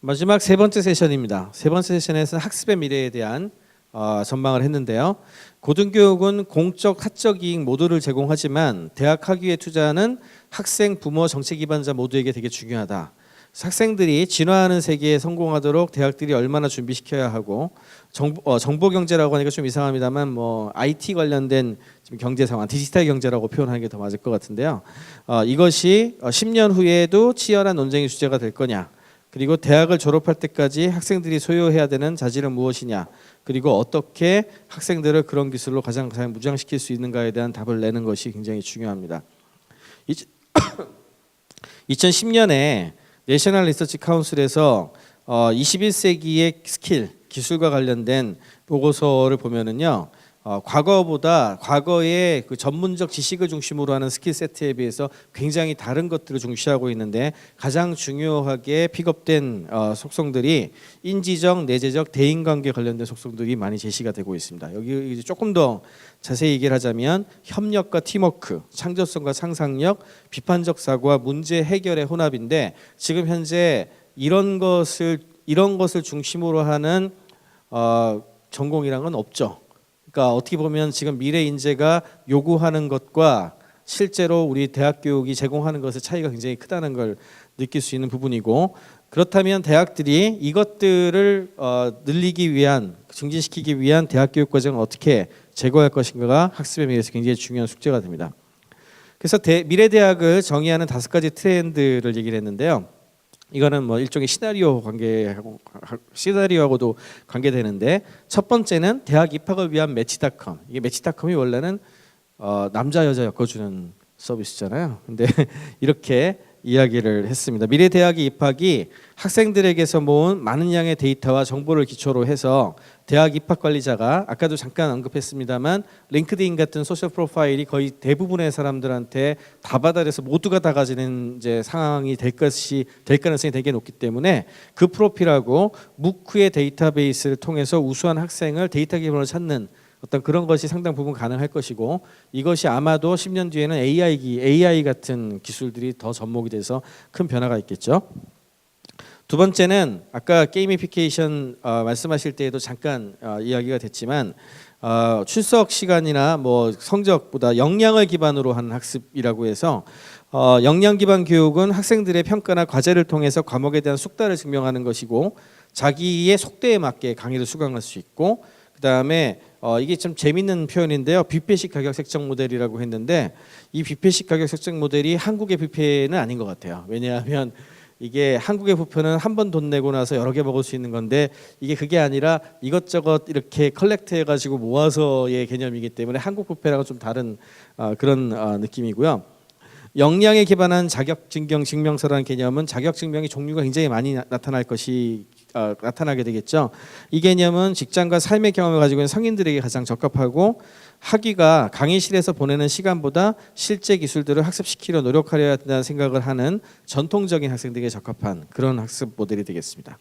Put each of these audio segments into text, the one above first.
마지막 세 번째 세션입니다. 세 번째 세션에서는 학습의 미래에 대한 전망을 했는데요. 고등교육은 공적, 사적 이익 모두를 제공하지만 대학 학위에 투자하는 학생, 부모, 정책 기반자 모두에게 되게 중요하다. 학생들이 진화하는 세계에 성공하도록 대학들이 얼마나 준비시켜야 하고 정보 경제라고 하니까 좀 이상합니다만 뭐 IT 관련된 지금 경제 상황, 디지털 경제라고 표현하는 게 더 맞을 것 같은데요. 이것이 10년 후에도 치열한 논쟁의 주제가 될 거냐? 그리고 대학을 졸업할 때까지 학생들이 소유해야 되는 자질은 무엇이냐? 그리고 어떻게 학생들을 그런 기술로 가장 무장시킬 수 있는가에 대한 답을 내는 것이 굉장히 중요합니다. 2010년에 내셔널 리서치 카운슬에서 21세기의 스킬, 기술과 관련된 보고서를 보면은요. 과거의 그 전문적 지식을 중심으로 하는 스킬 세트에 비해서 굉장히 다른 것들을 중시하고 있는데 가장 중요하게 픽업된 속성들이 인지적, 내재적, 대인관계 관련된 속성들이 많이 제시가 되고 있습니다. 여기 이제 조금 더 자세히 얘기를 하자면 협력과 팀워크, 창조성과 상상력, 비판적 사고와 문제 해결의 혼합인데 지금 현재 이런 것을 중심으로 하는 전공이란 건 없죠. 그러니까 어떻게 보면 지금 미래 인재가 요구하는 것과 실제로 우리 대학 교육이 제공하는 것의 차이가 굉장히 크다는 걸 느낄 수 있는 부분이고, 그렇다면 대학들이 이것들을 늘리기 위한, 증진시키기 위한 대학 교육 과정을 어떻게 제고할 것인가가 학습의 미래에서 굉장히 중요한 숙제가 됩니다. 그래서 미래 대학을 정의하는 5가지 트렌드를 얘기를 했는데요. 이거는 뭐 일종의 시나리오하고도 관계되는데, 첫 번째는 대학 입학을 위한 매치닷컴. 이게 매치닷컴이 원래는 남자 여자 엮어주는 서비스잖아요. 근데 이렇게 이야기를 했습니다. 미래 대학의 입학이 학생들에게서 모은 많은 양의 데이터와 정보를 기초로 해서 대학 입학 관리자가 아까도 잠깐 언급했습니다만 링크드인 같은 소셜 프로파일이 거의 대부분의 사람들한테 다 받아들여서 모두가 다 가지는 이제 상황이 될 가능성이 되게 높기 때문에 그 프로필하고 무크의 데이터베이스를 통해서 우수한 학생을 데이터 기반으로 찾는 어떤 그런 것이 상당 부분 가능할 것이고, 이것이 아마도 10년 뒤에는 AI 같은 기술들이 더 접목이 돼서 큰 변화가 있겠죠. 두 번째는 아까 게이미피케이션 말씀하실 때에도 잠깐 이야기가 됐지만 출석 시간이나 뭐 성적보다 역량을 기반으로 한 학습이라고 해서 역량 기반 교육은 학생들의 평가나 과제를 통해서 과목에 대한 숙달을 증명하는 것이고, 자기의 속도에 맞게 강의를 수강할 수 있고, 그 다음에 이게 좀 재밌는 표현인데요. 뷔페식 가격 책정 모델이라고 했는데, 이 뷔페식 가격 책정 모델이 한국의 뷔페는 아닌 것 같아요. 왜냐하면 이게 한국의 뷔페는 한 번 돈 내고 나서 여러 개 먹을 수 있는 건데, 이게 그게 아니라 이것저것 이렇게 컬렉트 해가지고 모아서의 개념이기 때문에 한국 뷔페랑은 좀 다른 그런 느낌이고요. 역량에 기반한 자격증명 증명서라는 개념은 자격증명의 종류가 굉장히 많이 나타나게 되겠죠. 이 개념은 직장과 삶의 경험을 가지고 있는 성인들에게 가장 적합하고, 학위가 강의실에서 보내는 시간보다 실제 기술들을 학습시키려 노력하려야 한다는 생각을 하는 전통적인 학생들에게 적합한 그런 학습 모델이 되겠습니다.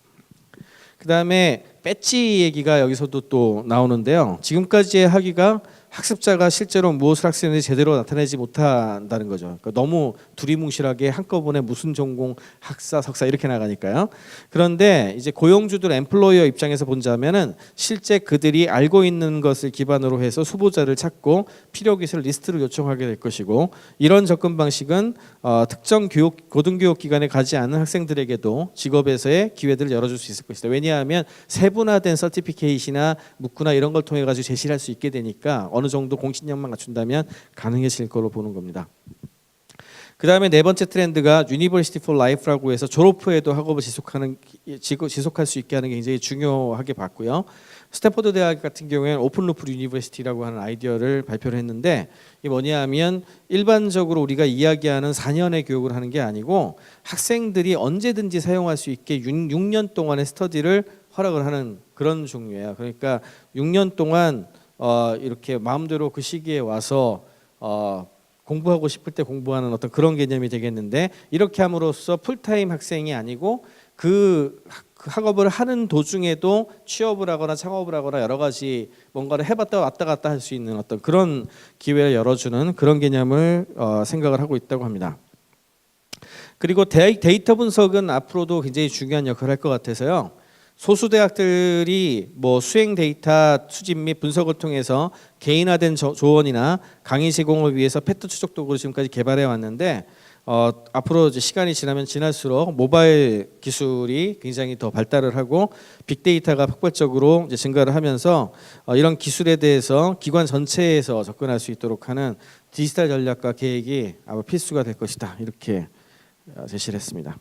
그 다음에 배지 얘기가 여기서도 또 나오는데요. 지금까지의 학위가 학습자가 실제로 무엇을 학습했는지 제대로 나타내지 못한다는 거죠. 그러니까 너무 두리뭉실하게 한꺼번에 무슨 전공, 학사, 석사 이렇게 나가니까요. 그런데 이제 고용주들, 엠플로이어 입장에서 본다면은 실제 그들이 알고 있는 것을 기반으로 해서 수보자를 찾고 필요 기술 리스트를 요청하게 될 것이고, 이런 접근 방식은 특정 고등교육 기관에 가지 않는 학생들에게도 직업에서의 기회들을 열어줄 수 있을 것이다. 왜냐하면 세분화된 서티피케이트나 묵구나 이런 걸 통해 가지고 제시를 할 수 있게 되니까 어느 정도 공신력만 갖춘다면 가능해질 걸로 보는 겁니다. 그 다음에 네 번째 트렌드가 University for Life라고 해서 졸업 후에도 학업을 지속할 수 있게 하는 게 굉장히 중요하게 봤고요. 스탠포드 대학 같은 경우에는 오픈루프 유니버시티라고 하는 아이디어를 발표를 했는데, 이게 뭐냐 하면 일반적으로 우리가 이야기하는 4년의 교육을 하는 게 아니고 학생들이 언제든지 사용할 수 있게 6년 동안의 스터디를 허락을 하는 그런 종류예요. 그러니까 6년 동안 이렇게 마음대로 그 시기에 와서 공부하고 싶을 때 공부하는 어떤 그런 개념이 되겠는데, 이렇게 함으로써 풀타임 학생이 아니고 그 학업을 하는 도중에도 취업을 하거나 창업을 하거나 여러 가지 뭔가를 해봤다 왔다 갔다 할 수 있는 어떤 그런 기회를 열어주는 그런 개념을 생각을 하고 있다고 합니다. 그리고 데이터 분석은 앞으로도 굉장히 중요한 역할을 할 것 같아서요. 소수 대학들이 뭐 수행 데이터 수집 및 분석을 통해서 개인화된 조언이나 강의 제공을 위해서 패턴 추적 도구를 지금까지 개발해 왔는데 앞으로 이제 시간이 지나면 지날수록 모바일 기술이 굉장히 더 발달을 하고 빅데이터가 폭발적으로 이제 증가를 하면서 이런 기술에 대해서 기관 전체에서 접근할 수 있도록 하는 디지털 전략과 계획이 아마 필수가 될 것이다 이렇게 제시를 했습니다.